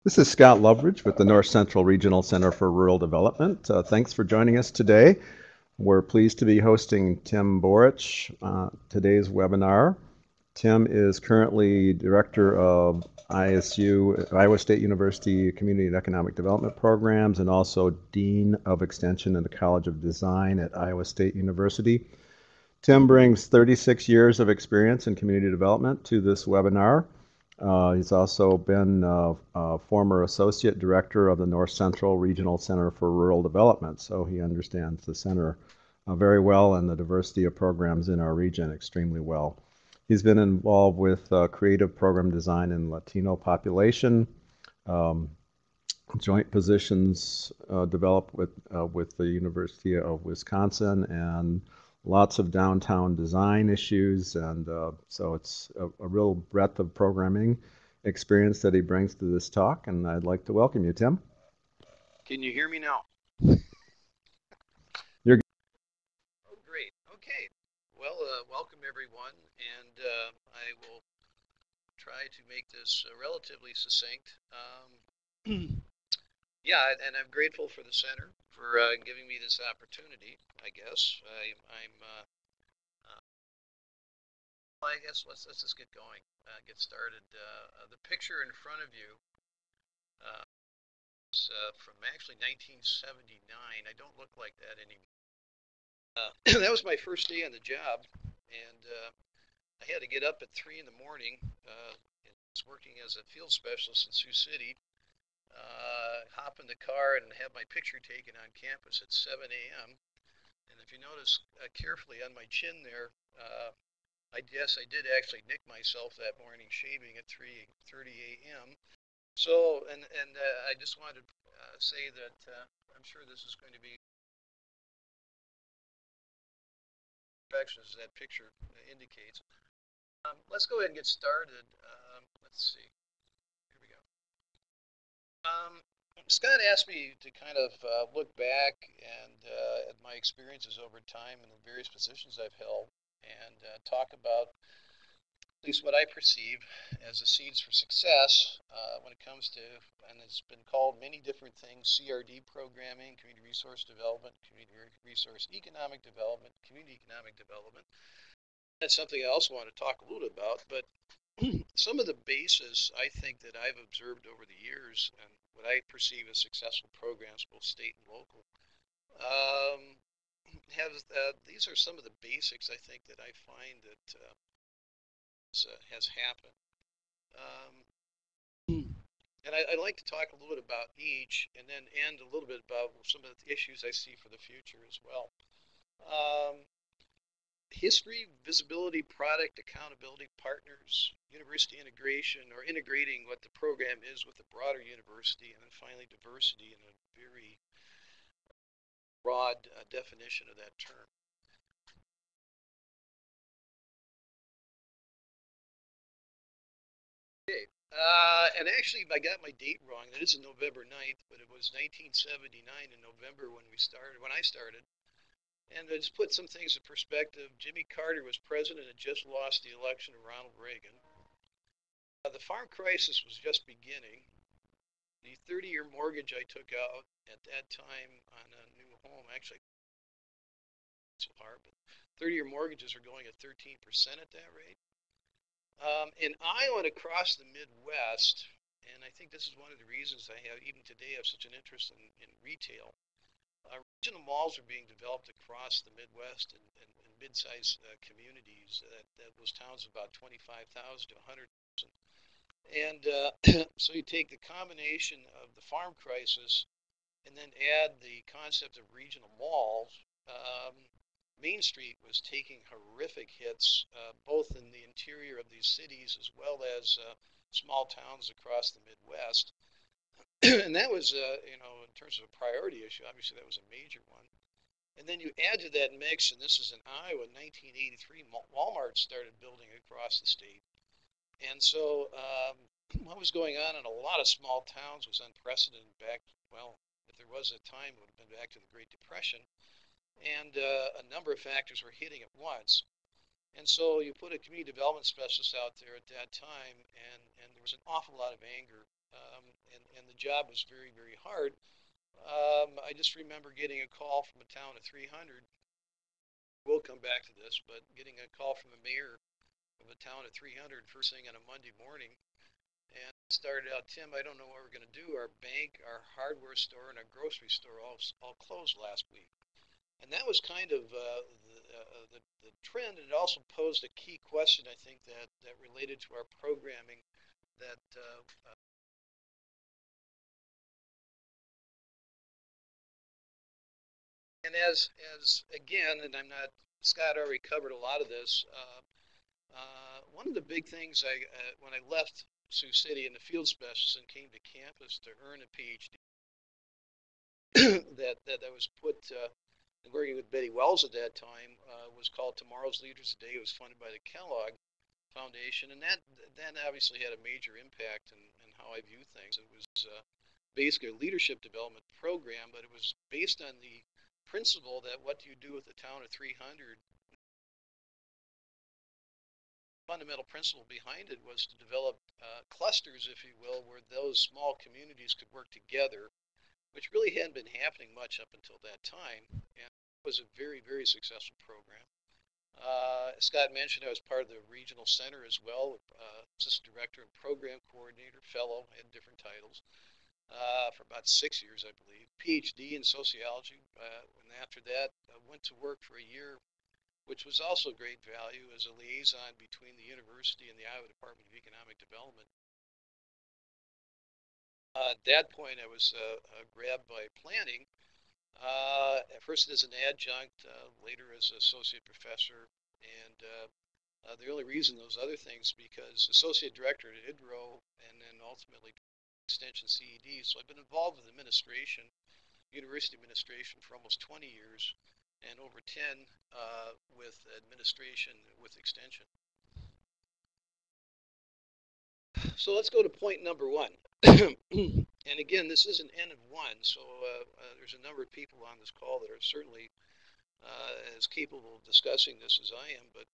This is Scott Loveridge with the North Central Regional Center for Rural Development. Thanks for joining us today. We're pleased to be hosting Tim Borich today's webinar. Tim is currently Director of ISU, Iowa State University Community and Economic Development Programs, and also Dean of Extension in the College of Design at Iowa State University. Tim brings 36 years of experience in community development to this webinar. He's also been a former associate director of the North Central Regional Center for Rural Development, so he understands the center very well and the diversity of programs in our region extremely well. He's been involved with creative program design in Latino population, joint positions developed with the University of Wisconsin, and lots of downtown design issues, and so it's a real breadth of programming experience that he brings to this talk, and I'd like to welcome you, Tim. Can you hear me now? You're good. Oh, great. Okay. Well, welcome everyone, and I will try to make this relatively succinct. Yeah, and I'm grateful for the center for giving me this opportunity. I guess I guess let's just get going, get started. The picture in front of you is from actually 1979. I don't look like that anymore. That was my first day on the job, and I had to get up at 3 in the morning. I was working as a field specialist in Sioux City. Hop in the car and have my picture taken on campus at 7 a.m. And if you notice carefully on my chin there, I guess I did actually nick myself that morning shaving at 3:30 a.m. So, and I just wanted to say that I'm sure this is going to be as that picture indicates. Let's go ahead and get started. Let's see. Here we go. Scott asked me to kind of look back and at my experiences over time in the various positions I've held and talk about at least what I perceive as the seeds for success when it comes to, and it's been called many different things, CRD programming, community resource development, community resource economic development, community economic development. That's something I also want to talk a little bit about, but some of the basis I think that I've observed over the years and what I perceive as successful programs, both state and local, these are some of the basics I think that I find that has happened. And I'd like to talk a little bit about each and then end a little bit about some of the issues I see for the future as well. History, visibility, product, accountability, partners, university integration, or integrating what the program is with the broader university, and then finally diversity in a very broad definition of that term. Okay, and actually I got my date wrong. That isn't November 9th, but it was 1979 in November when I started. And to just put some things in perspective, Jimmy Carter was president and just lost the election of Ronald Reagan. The farm crisis was just beginning. The 30-year mortgage I took out at that time on a new home, actually, it's so hard, but 30-year mortgages are going at 13% at that rate. In Iowa and across the Midwest, and I think this is one of the reasons I have, even today, have such an interest in retail. Regional malls are being developed across the Midwest and mid-sized communities. Those towns of about 25,000 to 100,000. And so you take the combination of the farm crisis and then add the concept of regional malls. Main Street was taking horrific hits, both in the interior of these cities as well as small towns across the Midwest. And that was, in terms of a priority issue, obviously that was a major one. And then you add to that mix, and this is in Iowa, 1983, Walmart started building across the state. And so what was going on in a lot of small towns was unprecedented back, well, if there was a time, it would have been back to the Great Depression. And a number of factors were hitting at once. And so you put a community development specialist out there at that time, and there was an awful lot of anger and the job was very, very hard. I just remember getting a call from a town of 300. We'll come back to this, but getting a call from the mayor of a town of 300 first thing on a Monday morning, and started out, Tim, I don't know what we're going to do. Our bank, our hardware store, and our grocery store all closed last week. And that was kind of the trend. And it also posed a key question, I think, that related to our programming that and as again, and I'm not, Scott already covered a lot of this. One of the big things when I left Sioux City in the field specialist and came to campus to earn a PhD, that was put working with Betty Wells at that time, was called Tomorrow's Leaders Today. It was funded by the Kellogg Foundation, and that obviously had a major impact in how I view things. It was basically a leadership development program, but it was based on the principle that what do you do with the town of 300? Fundamental principle behind it was to develop clusters, if you will, where those small communities could work together, which really hadn't been happening much up until that time, and it was a very, very successful program. Scott mentioned I was part of the regional center as well, assistant director and program coordinator, fellow, had different titles, for about 6 years, I believe. PhD in sociology, and after that, went to work for a year, which was also great value as a liaison between the university and the Iowa Department of Economic Development. At that point, I was grabbed by planning, at first as an adjunct, later as associate professor, and the only reason those other things because associate director at IDRO and then ultimately extension CED. So I've been involved with administration, university administration for almost 20 years, and over 10 with administration with extension. So let's go to point number one. And again, this is an N of one, so there's a number of people on this call that are certainly as capable of discussing this as I am. But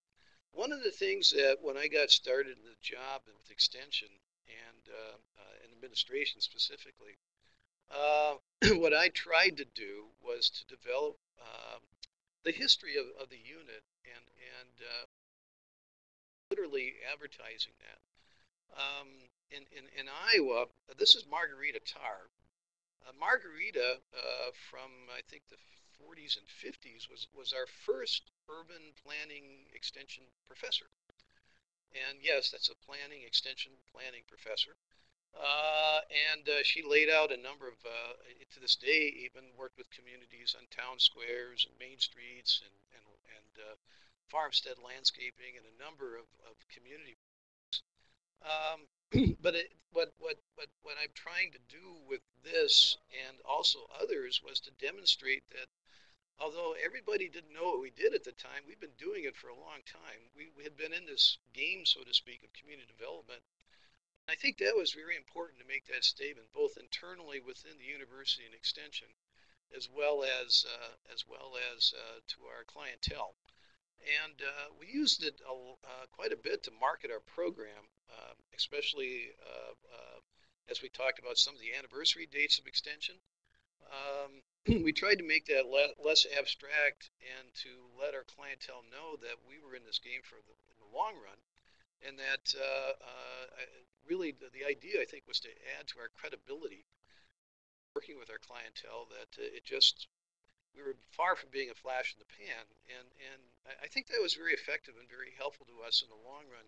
one of the things that when I got started in the job with extension and administration specifically, what I tried to do was to develop the history of the unit and literally advertising that. In Iowa, this is Margarita Tarr. Margarita, from I think the 40s and 50s, was our first urban planning extension professor. And yes, that's a planning extension planning professor. And she laid out a number of, to this day, even worked with communities on town squares and main streets and farmstead landscaping and a number of community. But what I'm trying to do with this and also others was to demonstrate that although everybody didn't know what we did at the time, we've been doing it for a long time. We had been in this game, so to speak, of community development. I think that was very important to make that statement, both internally within the university and extension, as well as to our clientele. And we used it quite a bit to market our program, especially as we talked about some of the anniversary dates of extension. We tried to make that less abstract and to let our clientele know that we were in this game in the long run, and that really the idea, I think, was to add to our credibility working with our clientele, that we were far from being a flash in the pan, and I think that was very effective and very helpful to us in the long run.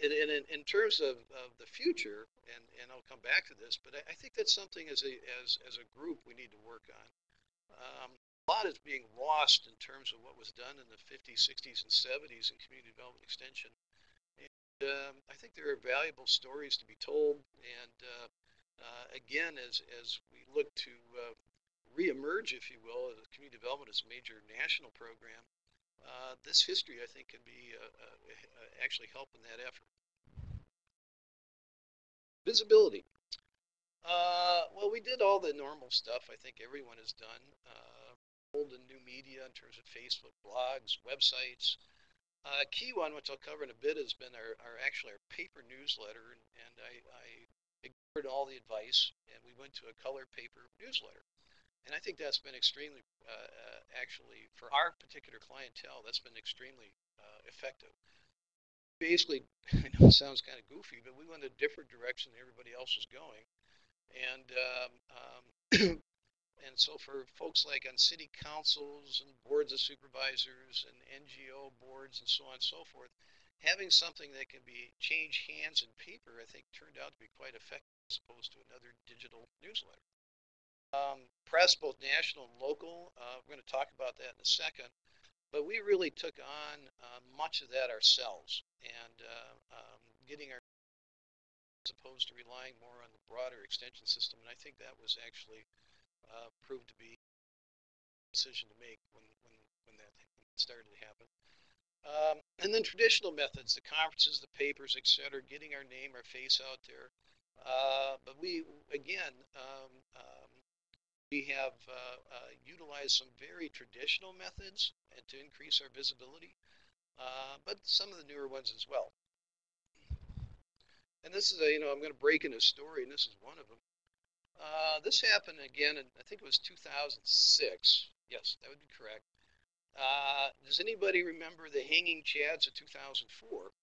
In terms of the future, and I'll come back to this, but I think that's something as a group we need to work on. A lot is being lost in terms of what was done in the 50s, 60s, and 70s in community development extension. And I think there are valuable stories to be told. And again, as we look to reemerge, if you will, as community development as a major national program, this history, I think, can be actually help in that effort. Visibility. Well, we did all the normal stuff I think everyone has done. Old and new media in terms of Facebook, blogs, websites. Key one, which I'll cover in a bit, has been our paper newsletter, and I heard all the advice, and we went to a color paper newsletter. And I think that's been extremely, actually, for our particular clientele, that's been extremely effective. Basically, I know it sounds kind of goofy, but we went a different direction than everybody else was going. And and so for folks like on city councils and boards of supervisors and NGO boards and so on and so forth, having something that can be change hands in paper, I think turned out to be quite effective as opposed to another digital newsletter. Press, both national and local, we're going to talk about that in a second, but we really took on much of that ourselves, and getting our, as opposed to relying more on the broader extension system, and I think that was actually proved to be a decision to make when that started to happen. And then traditional methods, the conferences, the papers, etc., getting our name, our face out there. But we, again, we have utilized some very traditional methods to increase our visibility, but some of the newer ones as well. And this is I'm going to break in a story, and this is one of them. This happened again, in, I think it was 2006. Yes, that would be correct. Does anybody remember the hanging chads of 2004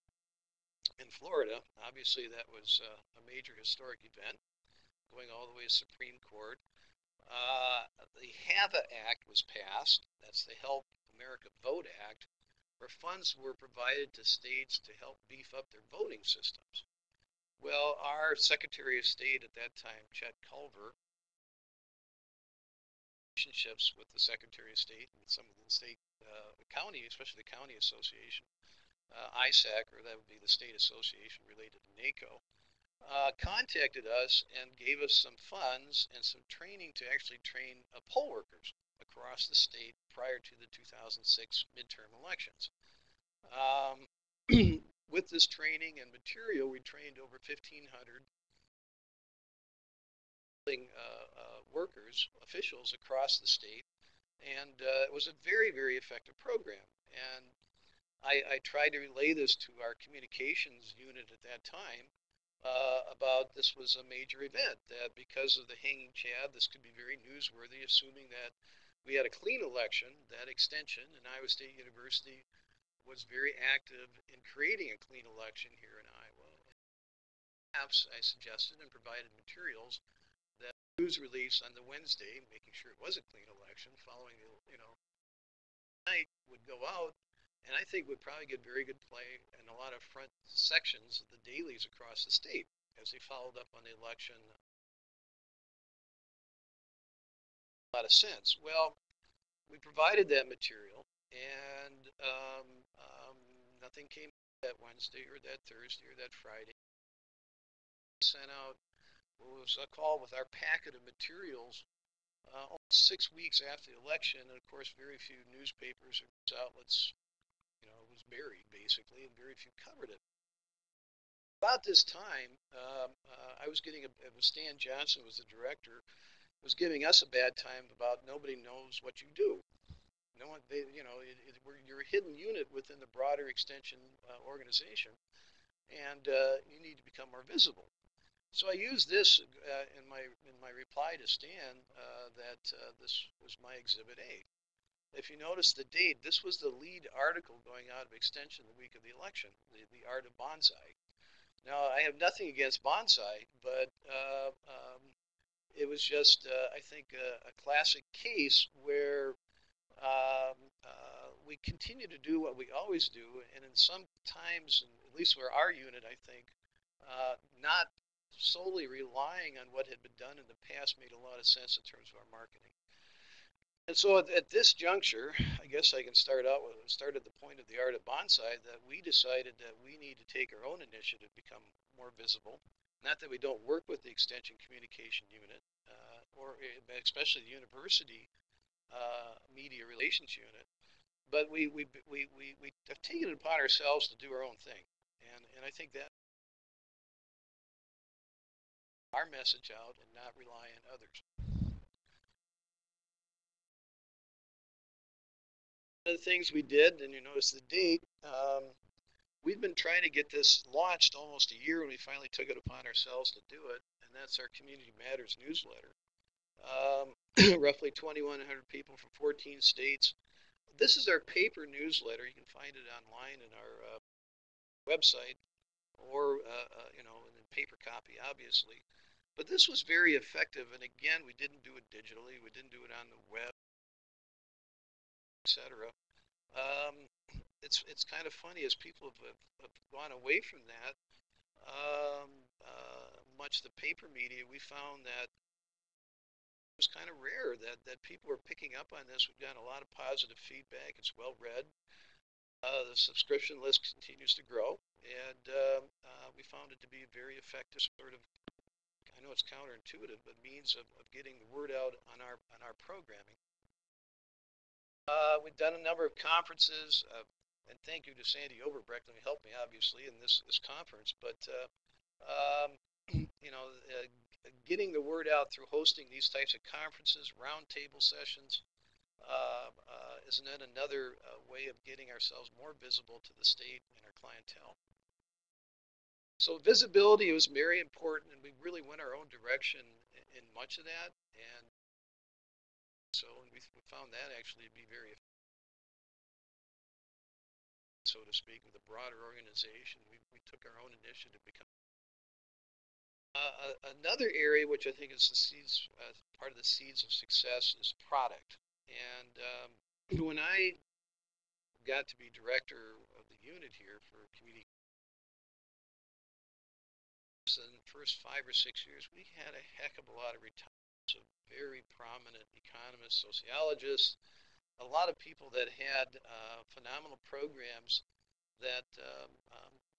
in Florida? Obviously, that was a major historic event, going all the way to Supreme Court. The HAVA Act was passed. That's the Help America Vote Act, where funds were provided to states to help beef up their voting systems. Well, our Secretary of State at that time, Chet Culver, relationships with the Secretary of State and some of the state county, especially the County Association, ISAC, or that would be the State Association related to NACO, contacted us and gave us some funds and some training to actually train poll workers across the state prior to the 2006 midterm elections. With this training and material, we trained over 1,500 workers, officials across the state, and it was a very, very effective program. And I tried to relay this to our communications unit at that time about this was a major event, that because of the hanging chad, this could be very newsworthy, assuming that we had a clean election. That extension in Iowa State University was very active in creating a clean election here in Iowa. Perhaps I suggested and provided materials that news release on the Wednesday, making sure it was a clean election, following the night would go out, and I think would probably get very good play in a lot of front sections of the dailies across the state as they followed up on the election. A lot of sense. Well, we provided that material, and nothing came that Wednesday or that Thursday or that Friday. Sent out what was called with our packet of materials almost 6 weeks after the election, and of course very few newspapers or news outlets, it was buried basically, and very few covered it. About this time, I was getting Stan Johnson was the director, was giving us a bad time about nobody knows what you do. No one, you're a hidden unit within the broader extension organization, and you need to become more visible. So I used this in my reply to Stan that this was my Exhibit A. If you notice the date, this was the lead article going out of extension the week of the election, the art of bonsai. Now, I have nothing against bonsai, but it was just, I think, a classic case where we continue to do what we always do, and in some times, at least for our unit, I think, not solely relying on what had been done in the past made a lot of sense in terms of our marketing. And so at this juncture, I guess I can start at the point of the art of bonsai, that we decided that we need to take our own initiative, become more visible. Not that we don't work with the Extension Communication Unit, or especially the University Media Relations Unit, but we have taken it upon ourselves to do our own thing. And I think that our message out and not rely on others. One of the things we did, and you notice the date, we've been trying to get this launched almost a year when we finally took it upon ourselves to do it, and and that's our Community Matters newsletter. Roughly 2,100 people from 14 states. This is our paper newsletter. You can find it online in our website, or you know, in paper copy, obviously. But this was very effective, and again, we didn't do it digitally. We didn't do it on the web, etc. It's kind of funny as people have gone away from that. Much the paper media, we found that it was kind of rare that people were picking up on this. We've gotten a lot of positive feedback. It's well read. The subscription list continues to grow, and we found it to be very effective sort of, I know it's counterintuitive, but means of getting the word out on our programming. We've done a number of conferences, and thank you to Sandy Overbrecht, who helped me obviously in this conference, but you know, getting the word out through hosting these types of conferences, roundtable sessions, is another way of getting ourselves more visible to the state and our clientele. So visibility was very important, and we really went our own direction in much of that, and so we found that actually to be very effective, so to speak, with a broader organization. We took our own initiative to become. Another area which I think is the seeds, part of the seeds of success, is product. And when I got to be director of the unit here for community, so in the first 5 or 6 years, we had a heck of a lot of retirements of very prominent economists, sociologists, a lot of people that had phenomenal programs that,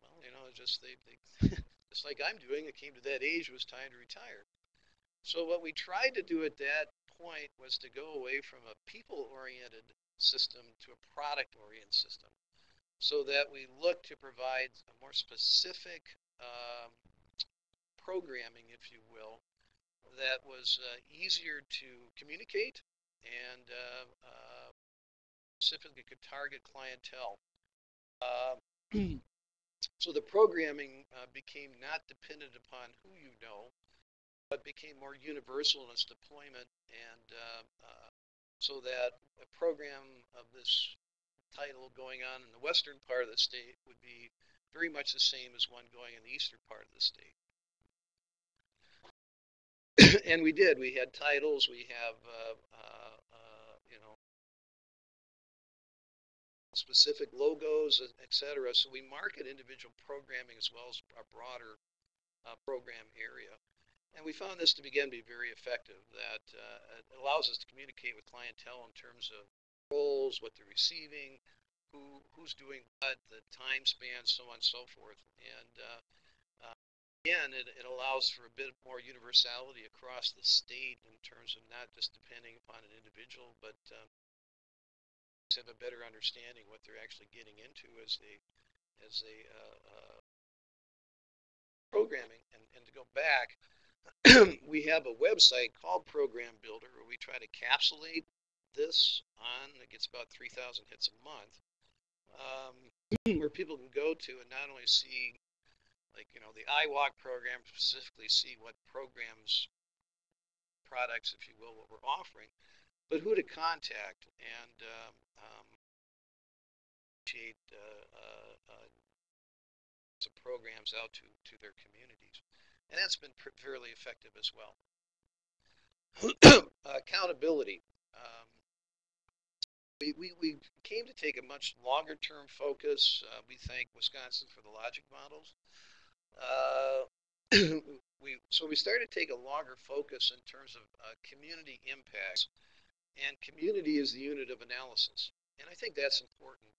well, you know, just they just like I'm doing, it came to that age, it was time to retire. So what we tried to do at that point was to go away from a people-oriented system to a product-oriented system, so that we look to provide a more specific programming, if you will, that was easier to communicate and specifically could target clientele. So the programming became not dependent upon who you know, but became more universal in its deployment, and so that a program of this title going on in the western part of the state would be very much the same as one going in the eastern part of the state. And we did. We had titles. We have, you know, specific logos, etc. So we market individual programming as well as a broader program area. And we found this to begin to be very effective, that it allows us to communicate with clientele in terms of roles, what they're receiving, who's doing what, the time span, so on and so forth. And again, it allows for a bit more universality across the state in terms of not just depending upon an individual, but have a better understanding what they're actually getting into as they programming. And to go back, we have a website called Program Builder where we try to capsulate this on. It gets about 3,000 hits a month, where people can go to and not only see, like, you know, the iWalk program, specifically see what programs, products, if you will, what we're offering, but who to contact and initiate some programs out to their communities. And that's been fairly effective as well. Accountability. We came to take a much longer term focus. We thank Wisconsin for the logic models. So we started to take a longer focus in terms of community impacts, and community is the unit of analysis, and I think that's important.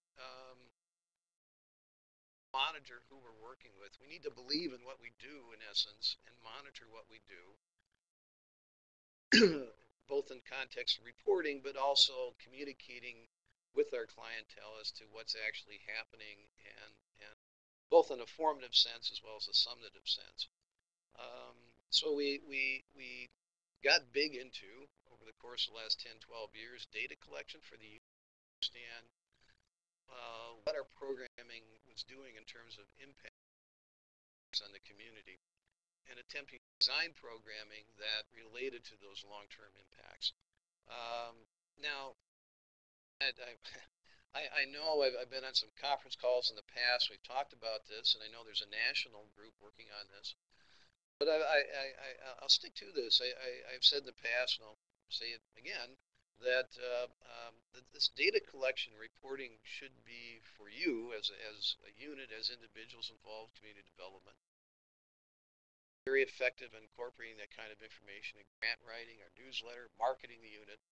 Monitor who we're working with. We need to believe in what we do, in essence, and monitor what we do, both in context of reporting, but also communicating with our clientele as to what's actually happening, and both in a formative sense as well as a summative sense. So we got big into, over the course of the last 10, 12 years, data collection for the understand what our programming was doing in terms of impact on the community. and attempting to design programming that related to those long-term impacts. Now, I know I've been on some conference calls in the past. We've talked about this, and I know there's a national group working on this. But I'll stick to this. I've said in the past, and I'll say it again, that this data collection reporting should be for you as a unit, as individuals involved, community development. Very effective in incorporating that kind of information in grant writing, our newsletter, marketing the unit.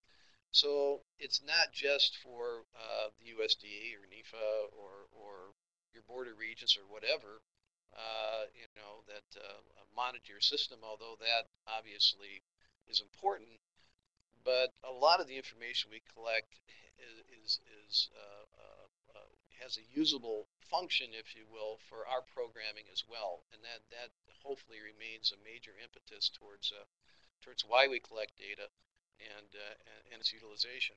So it's not just for the USDA or NEFA or your border regions or whatever, that monitor your system, although that obviously is important. But a lot of the information we collect has a usable function, if you will, for our programming as well, and that hopefully remains a major impetus towards why we collect data and its utilization.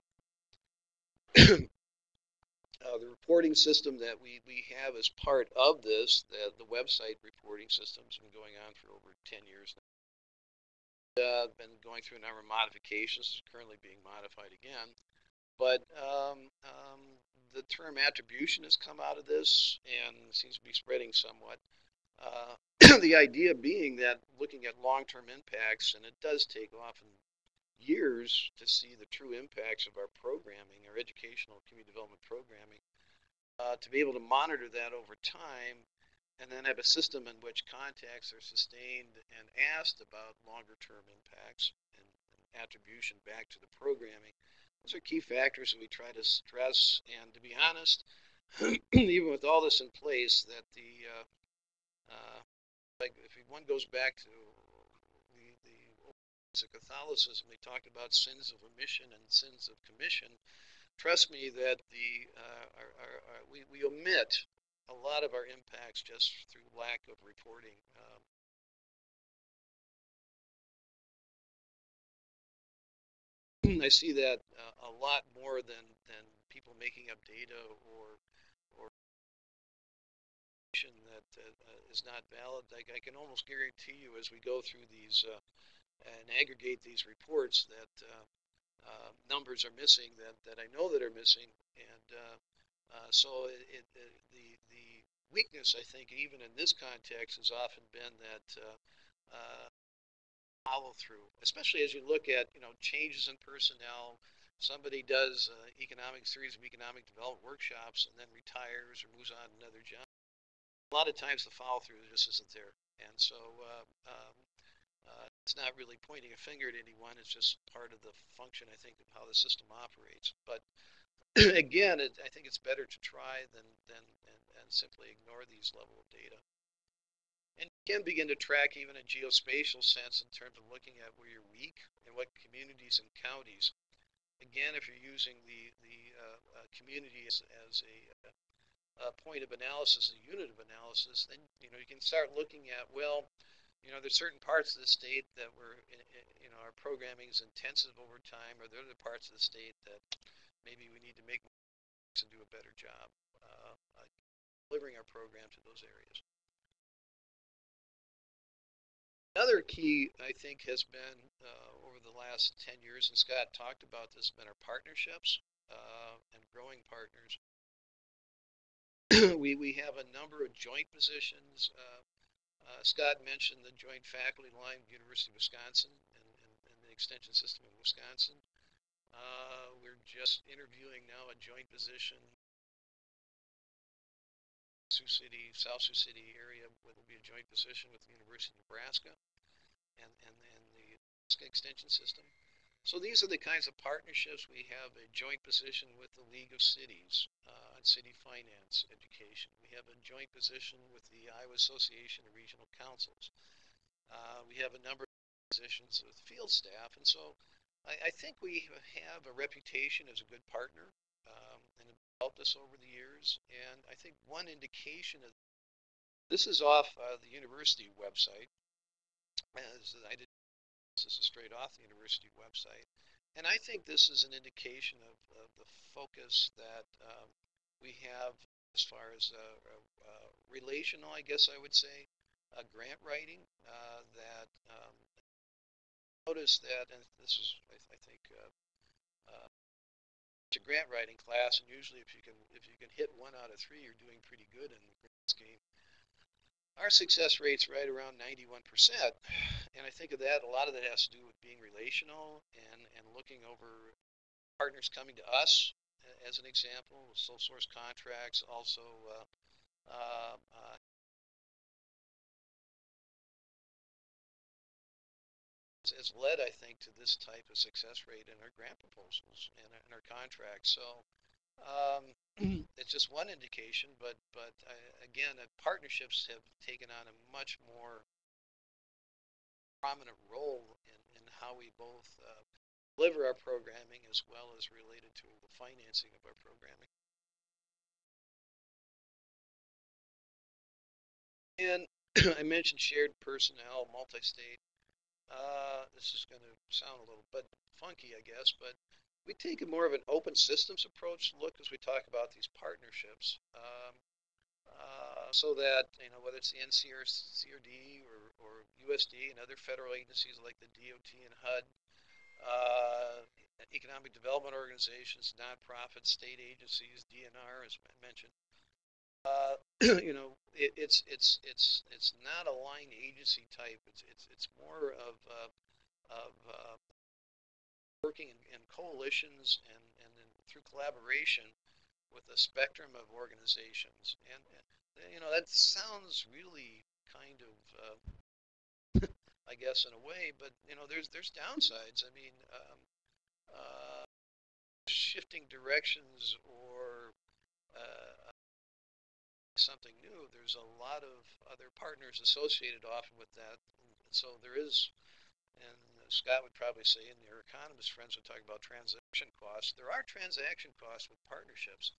The reporting system that we have as part of this, the website reporting system, has been going on for over 10 years now. Been going through a number of modifications. It's currently being modified again. But the term attribution has come out of this and seems to be spreading somewhat. The idea being that looking at long-term impacts, and it does take often years to see the true impacts of our programming, our educational community development programming, to be able to monitor that over time and then have a system in which contacts are sustained and asked about longer term impacts and attribution back to the programming. Those are key factors that we try to stress, and to be honest, even with all this in place, that if one goes back to the Catholicism, they talked about sins of omission and sins of commission. Trust me that we omit a lot of our impacts just through lack of reporting. I see that a lot more than people making up data or that is not valid. I can almost guarantee you, as we go through these and aggregate these reports, that numbers are missing that I know that are missing, and so the weakness, I think, even in this context, has often been that follow through, especially as you look at changes in personnel. Somebody does series of economic development workshops and then retires or moves on to another job. A lot of times the follow through just isn't there, and so it's not really pointing a finger at anyone. It's just part of the function, I think, of how the system operates. But again, I think it's better to try than simply ignore these level of data. And you can begin to track even a geospatial sense in terms of looking at where you're weak and what communities and counties. Again, if you're using the community as a point of analysis, a unit of analysis, then you can start looking at, well, there's certain parts of the state that our programming is intensive over time, or there are other parts of the state that maybe we need to make and do a better job delivering our program to those areas. Another key, I think, has been over the last 10 years, and Scott talked about this, been our partnerships and growing partners. We have a number of joint positions. Scott mentioned the joint faculty line with the University of Wisconsin and the extension system in Wisconsin. We're just interviewing now a joint position South Sioux City area, will be a joint position with the University of Nebraska and the Nebraska extension system. So these are the kinds of partnerships. We have a joint position with the League of Cities on city finance education. We have a joint position with the Iowa Association of Regional Councils. We have a number of positions with field staff, and so I think we have a reputation as a good partner, and it helped us over the years. And I think one indication of this is off the university website. This is straight off the university website, and I think this is an indication of the focus that we have as far as relational, I guess I would say, grant writing that notice that, and this is, I think, it's a grant writing class, and usually if you can hit 1 out of 3, you're doing pretty good in the grant scheme. Our success rate's right around 91%, and I think of that, a lot of that has to do with being relational and looking over partners coming to us, as an example, sole source contracts, also has led, I think, to this type of success rate in our grant proposals and in our contracts. So it's just one indication, but again, partnerships have taken on a much more prominent role in how we both deliver our programming as well as related to the financing of our programming. And I mentioned shared personnel, multi-state. This is going to sound a little bit funky, I guess, but we take a more of an open systems approach to look as we talk about these partnerships. So that, whether it's the NCRD or USD and other federal agencies like the DOT and HUD, economic development organizations, nonprofits, state agencies, DNR, as I mentioned, it's not a line agency type. It's more of working in coalitions and through collaboration with a spectrum of organizations. And that sounds really kind of I guess in a way, but there's downsides. I mean, shifting directions or something new, there's a lot of other partners associated often with that. So there is, and Scott would probably say, and your economist friends would talk about transaction costs. There are transaction costs with partnerships.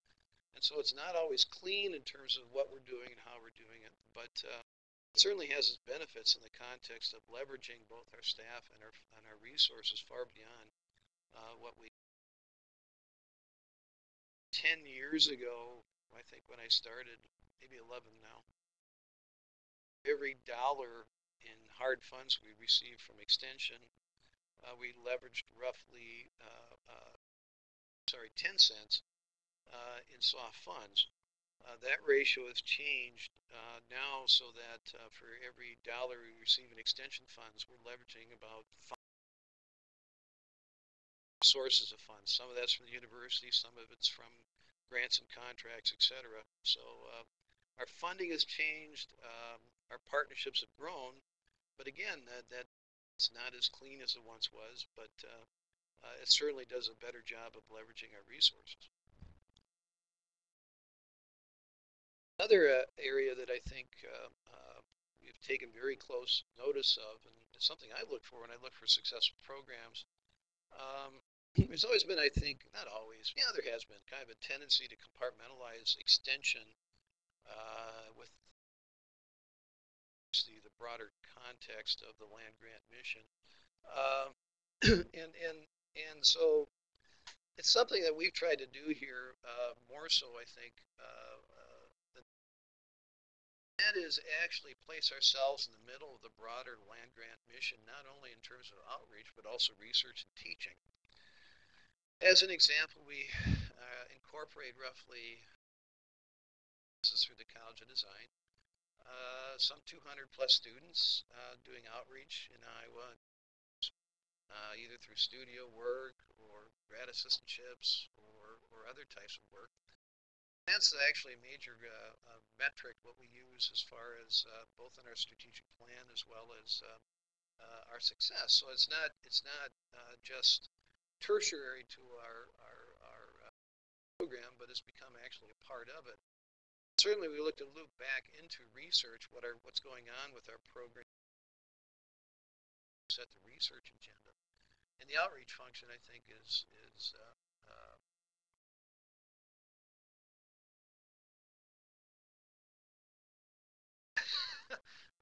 And so it's not always clean in terms of what we're doing and how we're doing it, but it certainly has its benefits in the context of leveraging both our staff and our resources far beyond what we 10 years ago, I think when I started, maybe 11 now. Every dollar in hard funds we received from extension, we leveraged roughly, 10 cents in soft funds. That ratio has changed now so that for every dollar we receive in extension funds, we're leveraging about 5 sources of funds. Some of that's from the university, some of it's from grants and contracts, etc. So our funding has changed, our partnerships have grown, but again, that's not as clean as it once was, but it certainly does a better job of leveraging our resources. Another area that I think we've taken very close notice of, and it's something I look for when I look for successful programs, there's always been, I think, not always, yeah, there has been kind of a tendency to compartmentalize extension with the broader context of the land grant mission. And so it's something that we've tried to do here more so, I think, that is actually place ourselves in the middle of the broader land grant mission, not only in terms of outreach, but also research and teaching. As an example, we incorporate roughly, this is through the College of Design, some 200 plus students doing outreach in Iowa, either through studio work or grad assistantships or other types of work. That's actually a major metric what we use as far as both in our strategic plan as well as our success. So it's not just tertiary to our program, but it's become actually a part of it. Certainly, we look to loop back into research, what's going on with our program, set the research agenda, and the outreach function, I think, is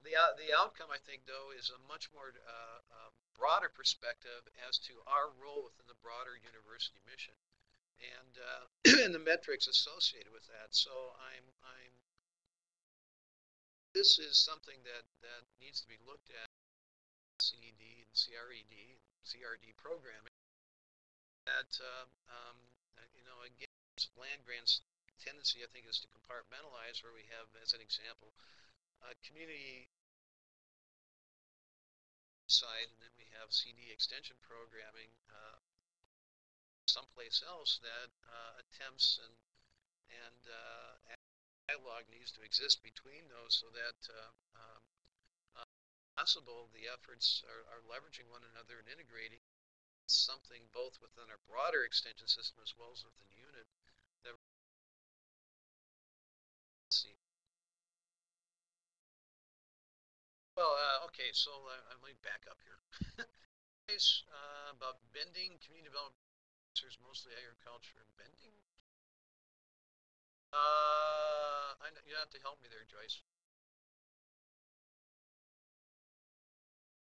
the outcome, I think, though, is a much more broader perspective as to our role within the broader university mission, and and the metrics associated with that. So I'm this is something that needs to be looked at CED and CRED and CRD programming. That again, land grants tendency, I think, is to compartmentalize, where we have, as an example, community side, and then we have CD extension programming someplace else that attempts and dialogue needs to exist between those, so that possible the efforts are leveraging one another and integrating something both within our broader extension system as well as within the unit that see. Well, okay, so let me back up here. About bending community development, there's mostly agriculture and bending. You have to help me there, Joyce.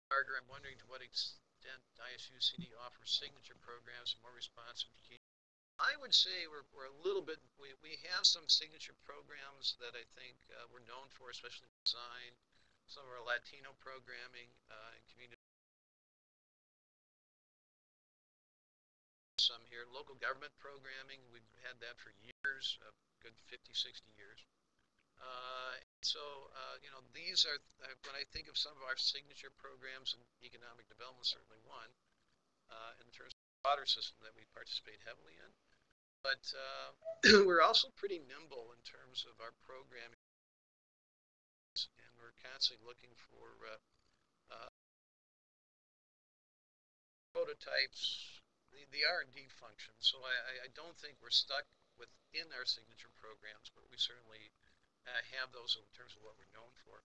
Carter, I'm wondering to what extent ISU CD offers signature programs more responsive to. I would say we're a little bit, we have some signature programs that I think we're known for, especially design, some of our Latino programming and community. Some here, local government programming, we've had that for years, a good 50, 60 years. These are, when I think of some of our signature programs, and economic development certainly one, in terms of the water system that we participate heavily in. But we're also pretty nimble in terms of our programming, and we're constantly looking for prototypes, the R&D function. So I don't think we're stuck within our signature programs, but we certainly have those in terms of what we're known for.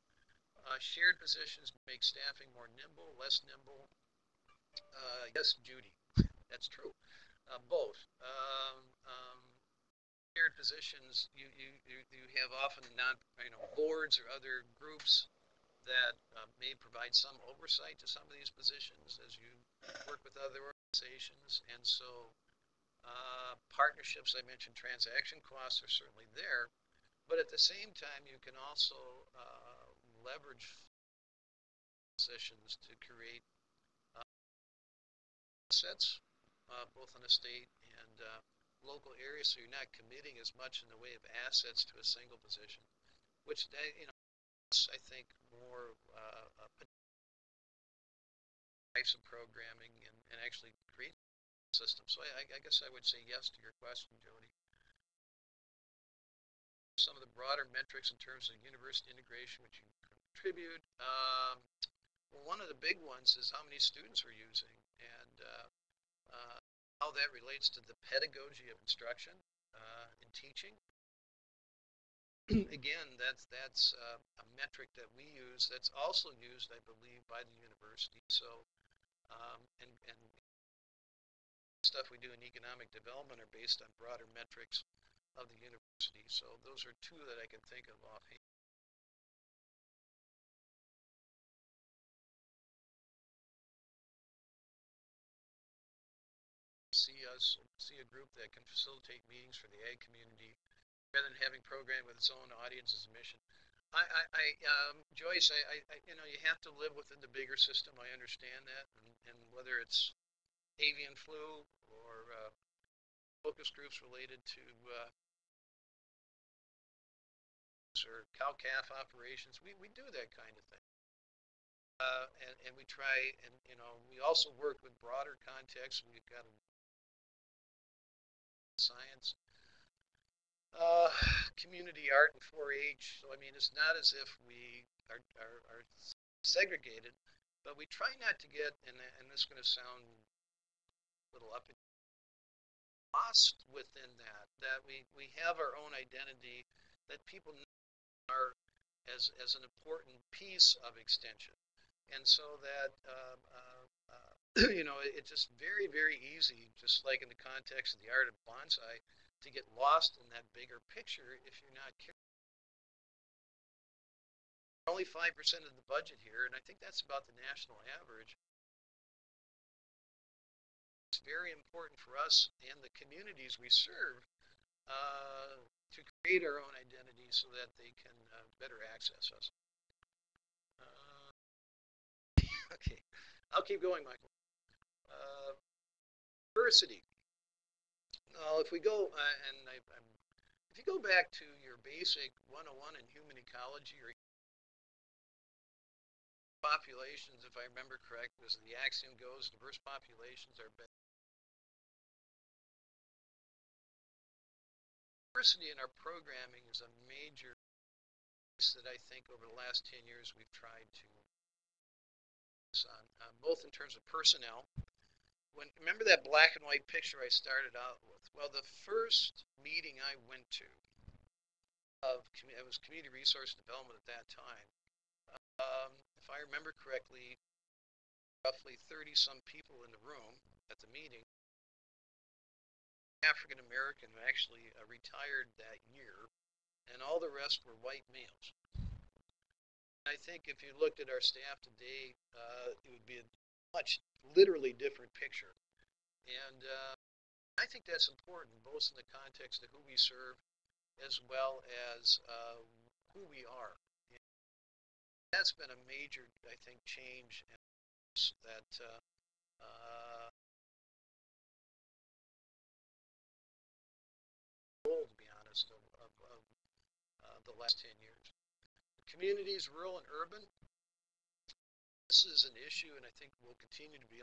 Shared positions make staffing more nimble, less nimble. Yes, Judy, that's true. Both. Shared positions, you have often boards or other groups that may provide some oversight to some of these positions as you work with other organizations, and so partnerships, I mentioned transaction costs are certainly there, but at the same time you can also leverage positions to create assets both in a state and local area, so you're not committing as much in the way of assets to a single position, which I think more types of programming and actually create systems. So I guess I would say yes to your question, Jody. Some of the broader metrics in terms of university integration, which you contribute. Well, one of the big ones is how many students we're using, and how that relates to the pedagogy of instruction and teaching. Again, that's a metric that we use. That's also used, I believe, by the university. So, and stuff we do in economic development are based on broader metrics of the university. So those are two that I can think of offhand. See a group that can facilitate meetings for the ag community rather than having program with its own audience as a mission. Joyce, you have to live within the bigger system. I understand that, and whether it's avian flu or focus groups related to or cow-calf operations, we do that kind of thing. And we try, and we also work with broader contexts. We've got science, community art, and 4-H. So I mean, it's not as if we are segregated, but we try not to get, and this is going to sound a little up, lost within that we have our own identity, that people are as an important piece of extension, and so that it's just very, very easy, just like in the context of the art of bonsai, to get lost in that bigger picture if you're not careful. Only 5% of the budget here, and I think that's about the national average. It's very important for us and the communities we serve to create our own identity so that they can better access us. Okay, I'll keep going, Michael. Diversity. Now, if we go, if you go back to your basic 101 in human ecology or populations, if I remember correct, as the axiom goes, diverse populations are better. Diversity in our programming is a major piece that I think over the last 10 years we've tried to focus on, both in terms of personnel. Remember that black and white picture I started out with? Well, the first meeting I went to it was community resource development at that time. If I remember correctly, roughly 30 some people in the room at the meeting. African American who actually retired that year, and all the rest were white males. I think if you looked at our staff today, it would be a much literally different picture. And I think that's important, both in the context of who we serve as well as who we are. And that's been a major, I think, change that goal, to be honest, of the last 10 years. Communities, rural and urban, this is an issue, and I think will continue to be.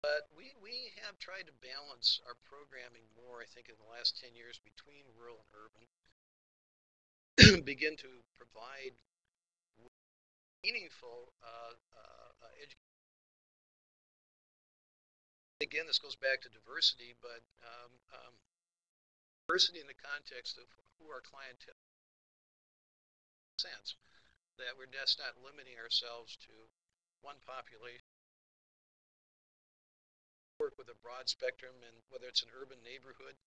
But we have tried to balance our programming more, I think, in the last 10 years between rural and urban, begin to provide meaningful education. Again, this goes back to diversity, but diversity in the context of who our clientele sense, that we're just not limiting ourselves to one population. Work with a broad spectrum, and whether it's an urban neighborhood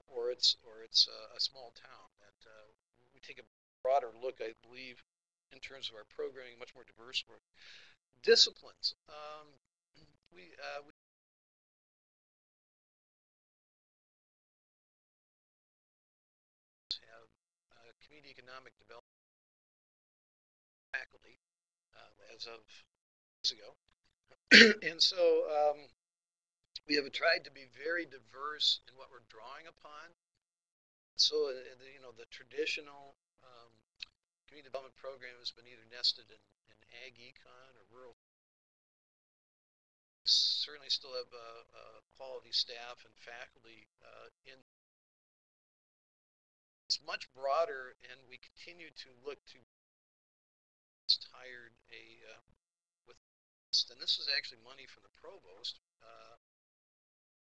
or it's a small town, that we take a broader look, I believe, in terms of our programming, much more diverse work. Disciplines. We have community economic development faculty as of years ago. And so we have tried to be very diverse in what we're drawing upon. So, the traditional community development program has been either nested in ag econ or rural. Certainly still have quality staff and faculty in. It's much broader, and we continue to look to hired and this is actually money from the provost.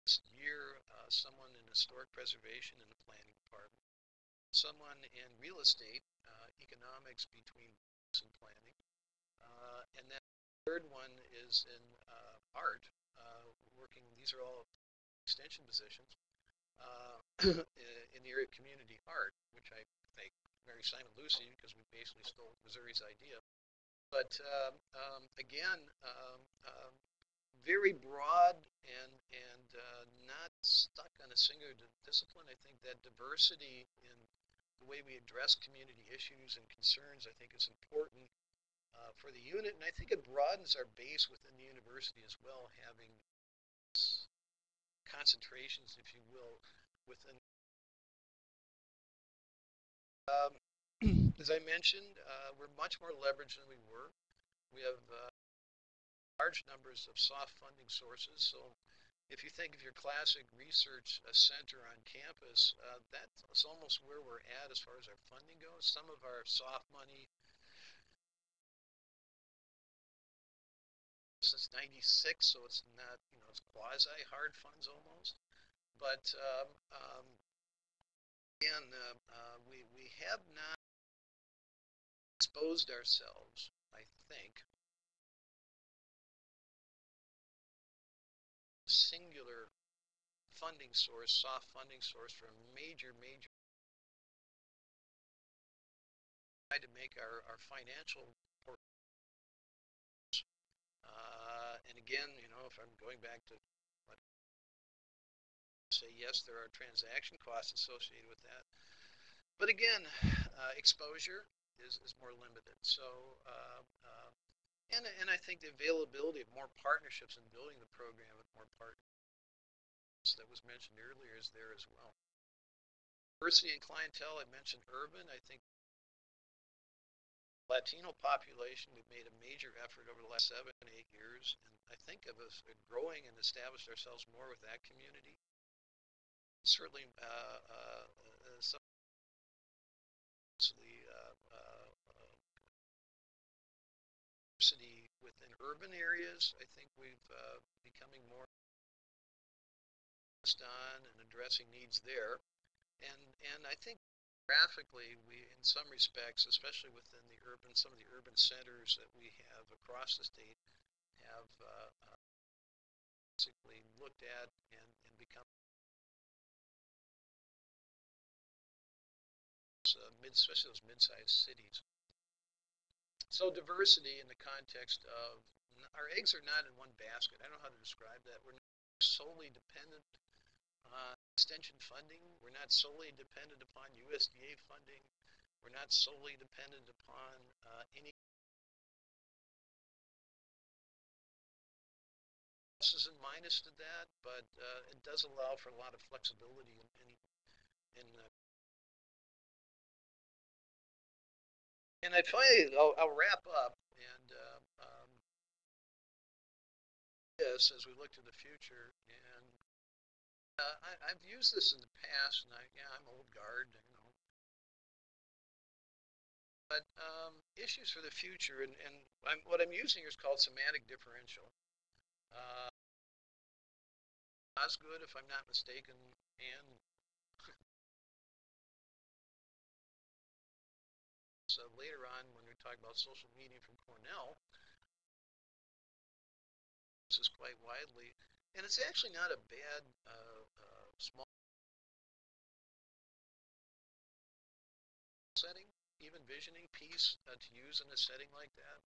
This year, someone in historic preservation in the planning department, someone in real estate, economics between and planning, and then the third one is in art, working. These are all extension positions in the area of community art, which I think Mary Simon Lucy, because we basically stole Missouri's idea. But again, very broad and not stuck on a single discipline. I think that diversity in the way we address community issues and concerns, I think, is important for the unit, and I think it broadens our base within the university as well, having concentrations, if you will, within. As I mentioned, we're much more leveraged than we were. We have large numbers of soft funding sources. So if you think of your classic research center on campus, that's almost where we're at as far as our funding goes. Some of our soft money, since '96, so it's not, it's quasi-hard funds almost. But again, we have not exposed ourselves, I think, singular funding source, soft funding source for a major try to make our financial and again, if I'm going back to say, yes, there are transaction costs associated with that. But again, exposure, is more limited. So, and I think the availability of more partnerships in building the program with more partners that was mentioned earlier is there as well. Diversity in clientele, I mentioned urban. I think Latino population, we've made a major effort over the last 7, 8 years, and I think of us growing and established ourselves more with that community. Certainly, some of the diversity within urban areas, I think we've becoming more focused on and addressing needs there. And I think graphically, we, in some respects, especially within the urban, some of the urban centers that we have across the state, have basically looked at and become especially those mid-sized cities. So diversity in the context of our eggs are not in one basket. I don't know how to describe that. We're not solely dependent on extension funding. We're not solely dependent upon USDA funding. We're not solely dependent upon any pluses and minuses to that, but it does allow for a lot of flexibility and I finally, I'll wrap up and this as we look to the future. And I've used this in the past, and I'm old guard, you know. But issues for the future, and what I'm using here is called semantic differential. Osgood, if I'm not mistaken, and so later on when we talk about social media from Cornell, this is quite widely, and it's actually not a bad small setting, even visioning piece to use in a setting like that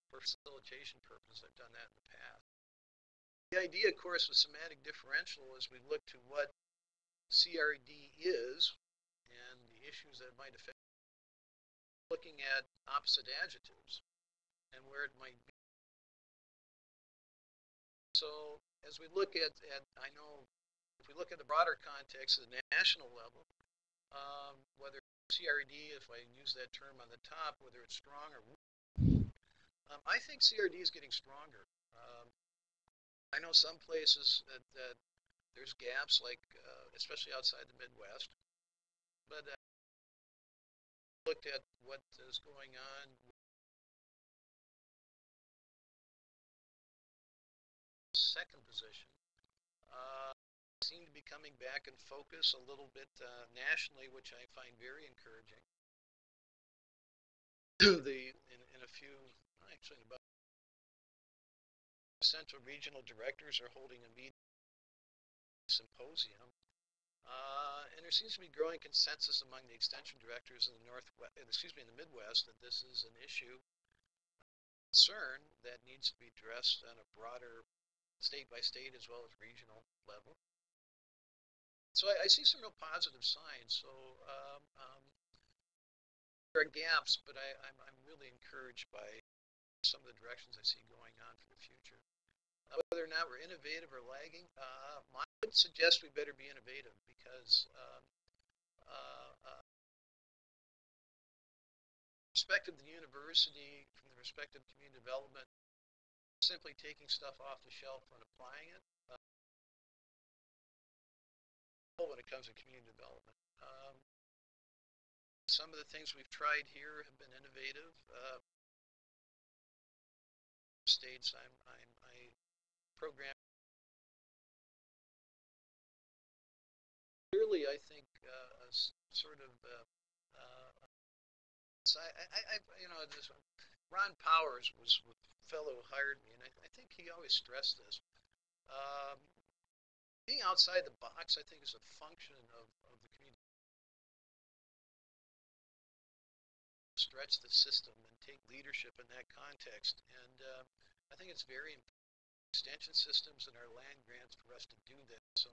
for facilitation purposes. I've done that in the past. The idea, of course, with semantic differential is we look to what CRED is and the issues that might affect, looking at opposite adjectives and where it might be. So as we look at I know if we look at the broader context at the national level, whether CRED, if I use that term on the top, whether it's strong or weak, I think CRD is getting stronger. I know some places that there's gaps, like especially outside the Midwest, but looked at what is going on. Second position seem to be coming back in focus a little bit nationally, which I find very encouraging. In a few, actually about central regional directors are holding a meeting symposium, and there seems to be growing consensus among the extension directors in the in the Midwest, that this is an issue, concern that needs to be addressed on a broader state by state as well as regional level. So I see some real positive signs. So there are gaps, but I'm really encouraged by some of the directions I see going on for the future. Whether or not we're innovative or lagging, I would suggest we better be innovative, because perspective of the university, from the perspective of community development, simply taking stuff off the shelf and applying it when it comes to community development. Some of the things we've tried here have been innovative. States I program clearly, I think sort of you know, this Ron Powers was the fellow who hired me, and I think he always stressed this. Being outside the box, I think, is a function of the community. Stretch the system and take leadership in that context, and I think it's very important. Extension systems and our land grants for us to do that. So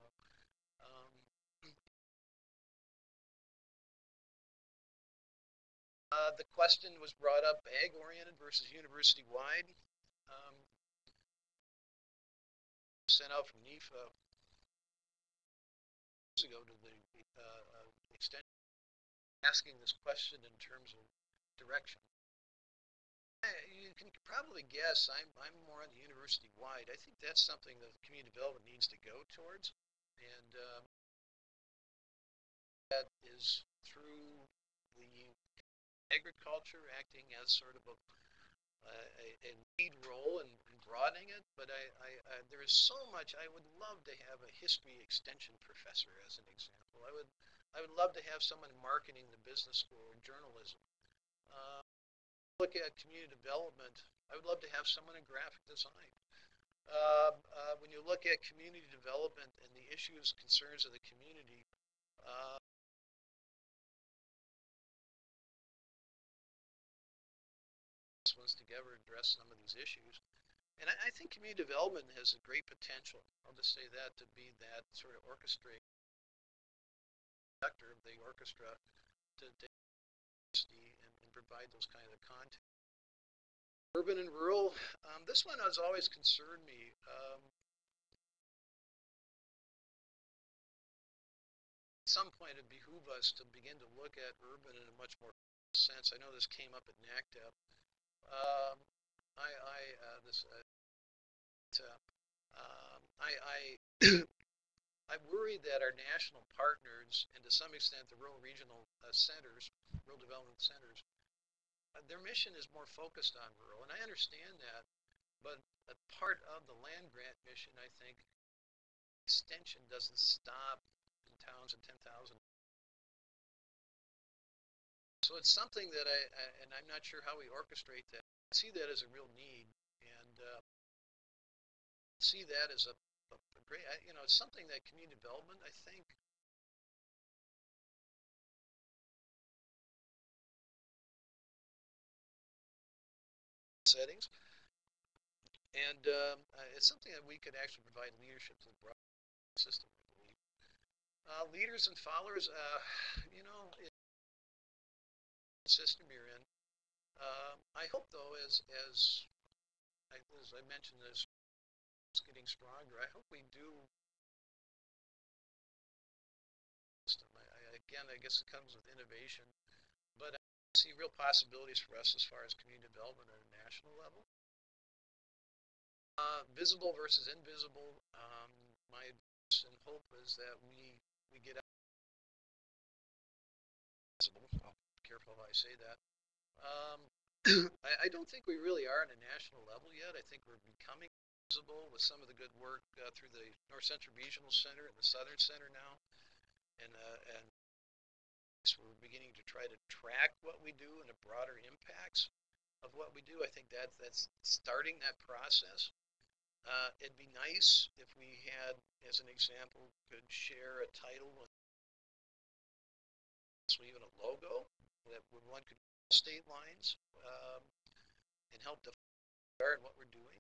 The question was brought up, ag-oriented versus university-wide. Sent out from NEFA years ago to the extension, asking this question in terms of direction. You can probably guess I'm more on the university-wide. I think that's something that community development needs to go towards, and that is through the agriculture acting as sort of a lead role in broadening it. But there is so much. I would love to have a history extension professor as an example. I would love to have someone in marketing, the business school, or journalism. Look at community development. I would love to have someone in graphic design. When you look at community development and the issues, concerns of the community, ones together address some of these issues. And I think community development has a great potential. I'll just say that, to be that sort of orchestrating conductor of the orchestra to and provide those kind of content. Urban and rural. This one has always concerned me. At some point, it behoove us to begin to look at urban in a much more sense. I know this came up at NACDEP. I worry that our national partners, and to some extent the rural regional centers, rural development centers, their mission is more focused on rural, and I understand that, but a part of the land grant mission, I think, extension doesn't stop in towns of 10,000. So it's something that and I'm not sure how we orchestrate that. I see that as a real need, and see that as a great, it's something that community development, I think, settings, and it's something that we could actually provide leadership to the broad system, I believe. Leaders and followers, system you're in. I hope, though, as I mentioned, this is getting stronger. I hope we do. Again, I guess it comes with innovation, but I see real possibilities for us as far as community development at a national level. Visible versus invisible. My advice and hope is that we get out visible. I'll be careful how I say that. I don't think we really are at a national level yet. I think we're becoming visible with some of the good work through the North Central Regional Center and the Southern Center now, and so we're beginning to try to track what we do and the broader impacts of what we do. I think that's starting that process. It'd be nice if we had, as an example, could share a title, so even a logo that one could state lines and help define what we're doing.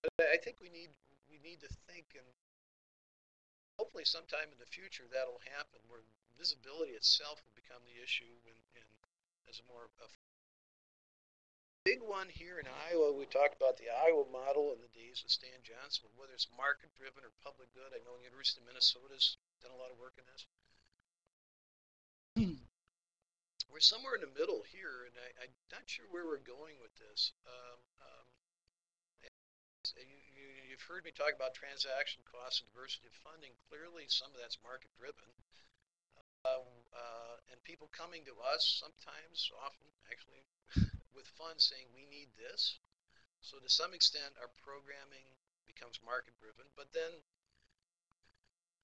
But I think we need to think, and hopefully sometime in the future that'll happen, where visibility itself will become the issue, and as a more big one here in Iowa. We talked about the Iowa model in the days of Stan Johnson, whether it's market-driven or public good. I know the University of Minnesota's done a lot of work in this. We're somewhere in the middle here, and I'm not sure where we're going with this. You've heard me talk about transaction costs and diversity of funding. Clearly, some of that's market-driven. And people coming to us sometimes, often actually, with funds saying we need this. So to some extent, our programming becomes market-driven. But then,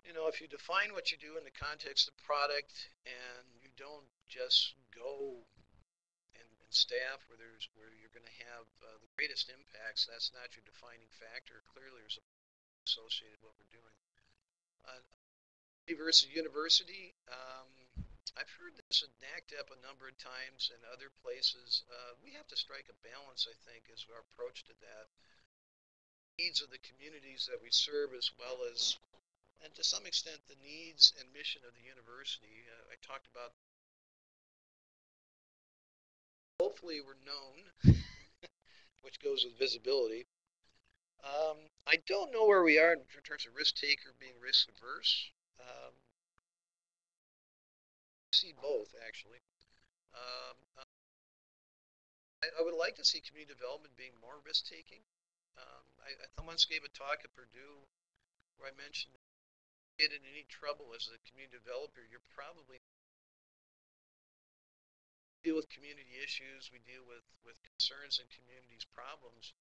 if you define what you do in the context of product, and you don't just go and staff where you're going to have the greatest impacts, that's not your defining factor. Clearly, there's associated with what we're doing. Versus university. I've heard this at NACDEP a number of times and other places. We have to strike a balance, I think, as our approach to that. Needs of the communities that we serve, as well as, and to some extent, the needs and mission of the university. I talked about hopefully we're known, which goes with visibility. I don't know where we are in terms of risk taker being risk averse. See both actually. Um, I would like to see community development being more risk taking. I once gave a talk at Purdue where I mentioned get in any trouble as a community developer, you're probably deal with community issues, we deal with concerns and communities problems.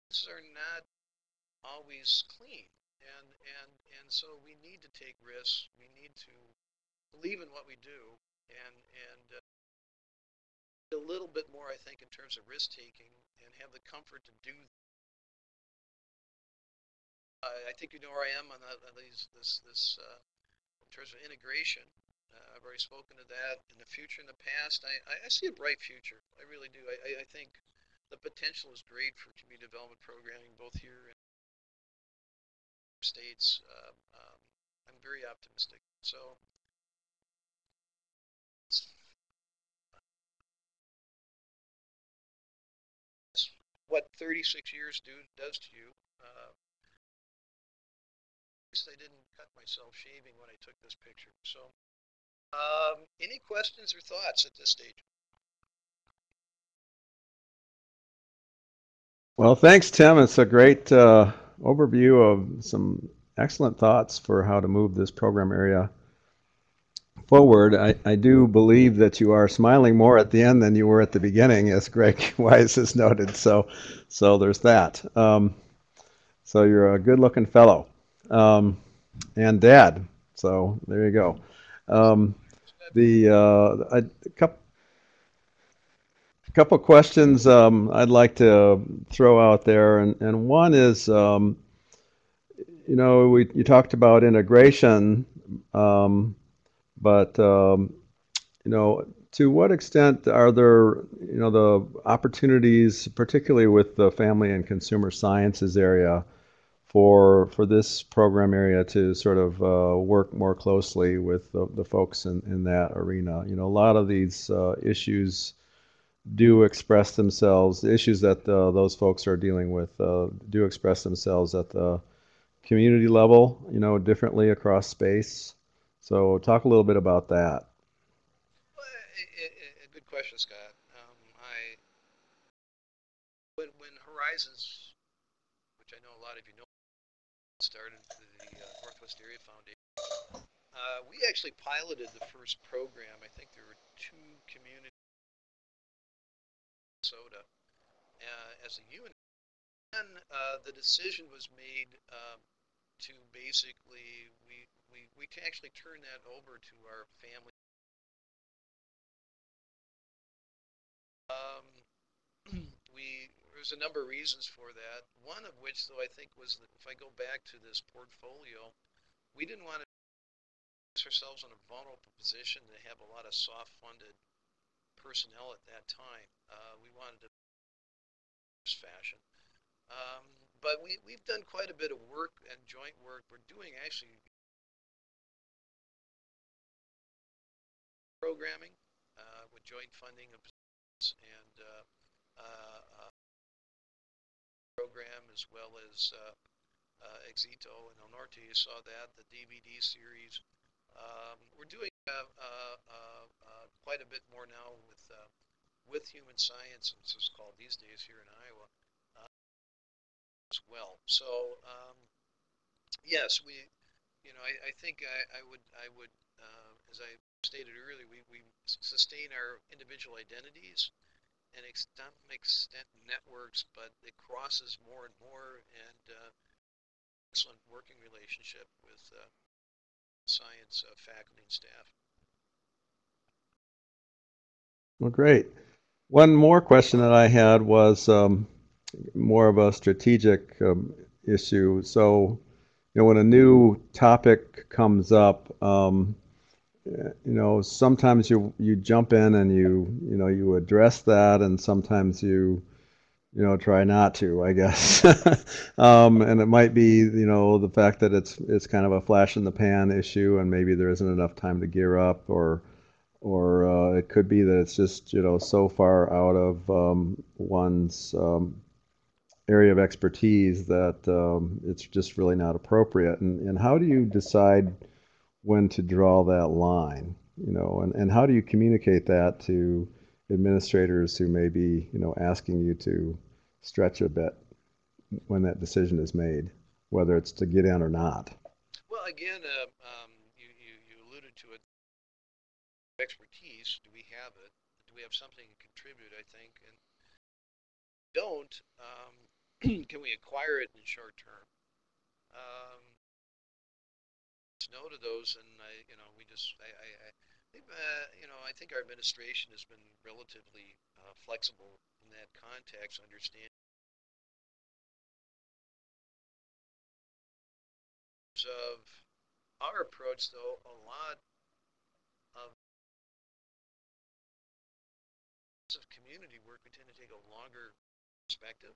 These are not always clean. And so we need to take risks. We need to believe in what we do and a little bit more, I think, in terms of risk taking and have the comfort to do. I think you know where I am on this in terms of integration. I've already spoken to that. In the future, in the past, I see a bright future. I really do. I think the potential is great for community development programming, both here and states. I'm very optimistic. So, what 36 years does to you? I didn't cut myself shaving when I took this picture. So, any questions or thoughts at this stage? Well, thanks, Tim. It's a great overview of some excellent thoughts for how to move this program area forward. I do believe that you are smiling more at the end than you were at the beginning, as Greg Wise has noted. So there's that. So you're a good-looking fellow, and dad. So there you go. A couple questions I'd like to throw out there, and one is, you know, you talked about integration, but you know, to what extent are there, you know, the opportunities, particularly with the family and consumer sciences area, for this program area to sort of work more closely with the folks in that arena? You know, a lot of these issues do express themselves, the issues that those folks are dealing with do express themselves at the community level, you know, differently across space. So talk a little bit about that. Well, a good question, Scott. When Horizons, which I know a lot of you know, started the Northwest Area Foundation, we actually piloted the first program. I think there were 2 communities in Minnesota as a unit. And the decision was made to basically, we can actually turn that over to our family. There's a number of reasons for that. One of which, though, I think was that if I go back to this portfolio, we didn't want to put ourselves in a vulnerable position to have a lot of soft-funded personnel at that time. We wanted to fashion. But we've done quite a bit of work and joint work. We're doing actually programming with joint funding of and program as well as Exito and El Norte. You saw that, the DVD series. We're doing quite a bit more now with human science, as it's called these days here in Iowa, as well. So yes, you know, I think I would as I stated earlier, we sustain our individual identities and extent networks, but it crosses more and more, and excellent working relationship with science faculty and staff. Well, great. One more question that I had was more of a strategic issue. So, you know, when a new topic comes up, you know, sometimes you jump in and you address that, and sometimes you try not to, I guess. And it might be, you know, the fact that it's kind of a flash in the pan issue, and maybe there isn't enough time to gear up, or it could be that it's just, so far out of one's area of expertise that it's just really not appropriate. And how do you decide when to draw that line? And how do you communicate that to administrators who may be, asking you to stretch a bit when that decision is made, whether it's to get in or not? Well, again, you alluded to it. Expertise, do we have it? Do we have something to contribute, I think? And don't, can we acquire it in short term? No to those, and I think our administration has been relatively flexible in that context, understanding of our approach, though, a lot of community work, we tend to take a longer perspective.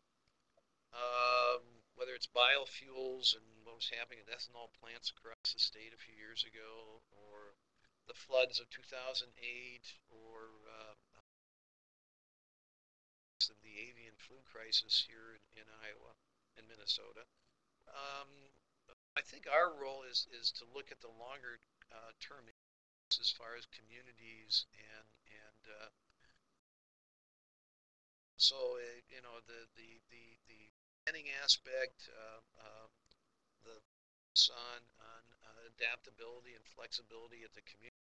Whether it's biofuels and what was happening with ethanol plants across the state a few years ago, or the floods of 2008, or the avian flu crisis here in Iowa and Minnesota. I think our role is to look at the longer term as far as communities and so the planning aspect, the on adaptability and flexibility at the community.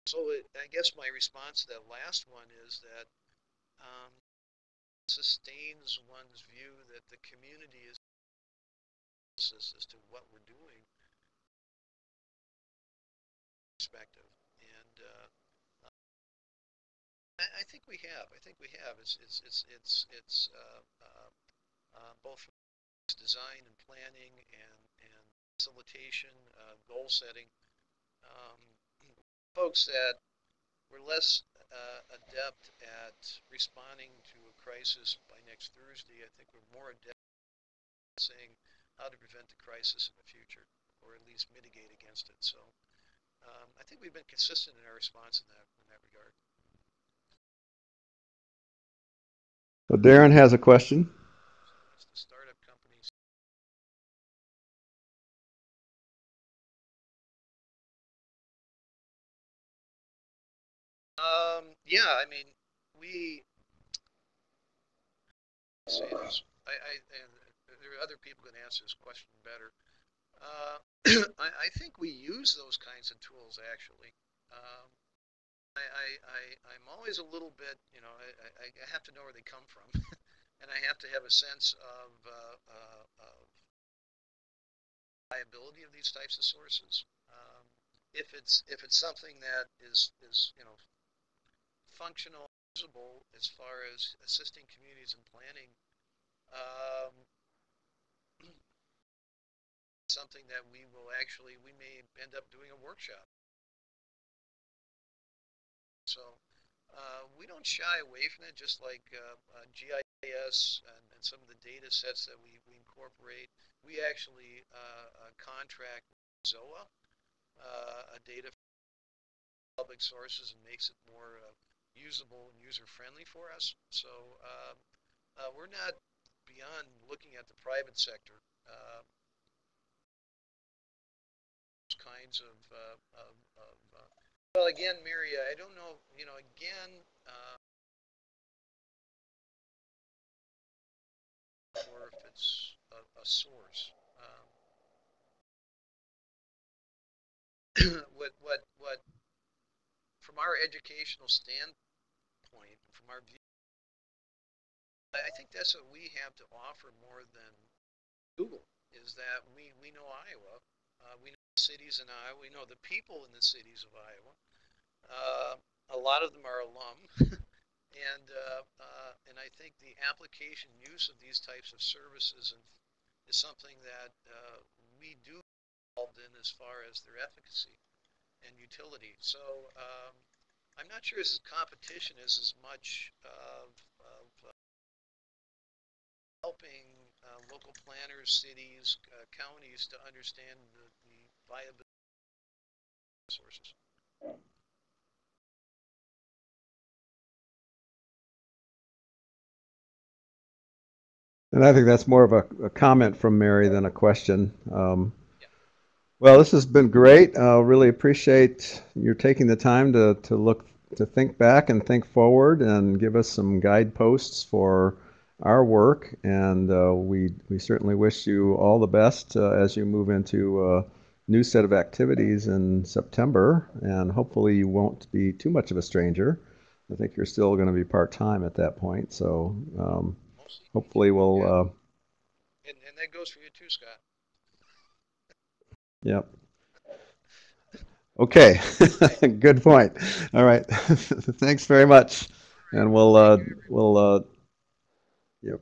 So I guess my response to that last one is that sustains one's view that the community is as to what we're doing perspective, and I think we have. It's both design and planning and facilitation, goal setting. Folks that were less adept at responding to a crisis by next Thursday, I think we're more adept at saying how to prevent the crisis in the future, or at least mitigate against it. So I think we've been consistent in our response in that regard. Well, Darren has a question. It's the startup companies. Yeah, I mean, we say this. There are other people can answer this question better. I think we use those kinds of tools actually. I'm always a little bit, I have to know where they come from, and I have to have a sense of viability of these types of sources. If it's something that is functional, usable as far as assisting communities in planning, something that we may end up doing a workshop. So we don't shy away from it, just like GIS and some of the data sets that we incorporate. We actually contract with ZOA, a data from public sources, and makes it more usable and user-friendly for us. So we're not beyond looking at the private sector. Kinds of well, again, Mary, I don't know, again, or if it's a source. What, from our educational standpoint, from our view, I think that's what we have to offer more than Google, is that we know Iowa, we know the cities in Iowa, we know the people in the cities of Iowa. A lot of them are alum, and I think the application use of these types of services is something that we do involved in as far as their efficacy and utility. So I'm not sure this competition is as much of helping local planners, cities, counties to understand the viability of sources. And I think that's more of a comment from Mary than a question. Yeah. Well, this has been great. Really appreciate you taking the time to think back and think forward and give us some guideposts for our work. And we certainly wish you all the best as you move into a new set of activities in September. And hopefully you won't be too much of a stranger. I think you're still going to be part-time at that point. So Mostly hopefully teaching. we'll, Yeah. And that goes for you too, Scott. yep. Okay, Okay. good point. All right, thanks very much, All right. and Take care, everyone. we'll yep.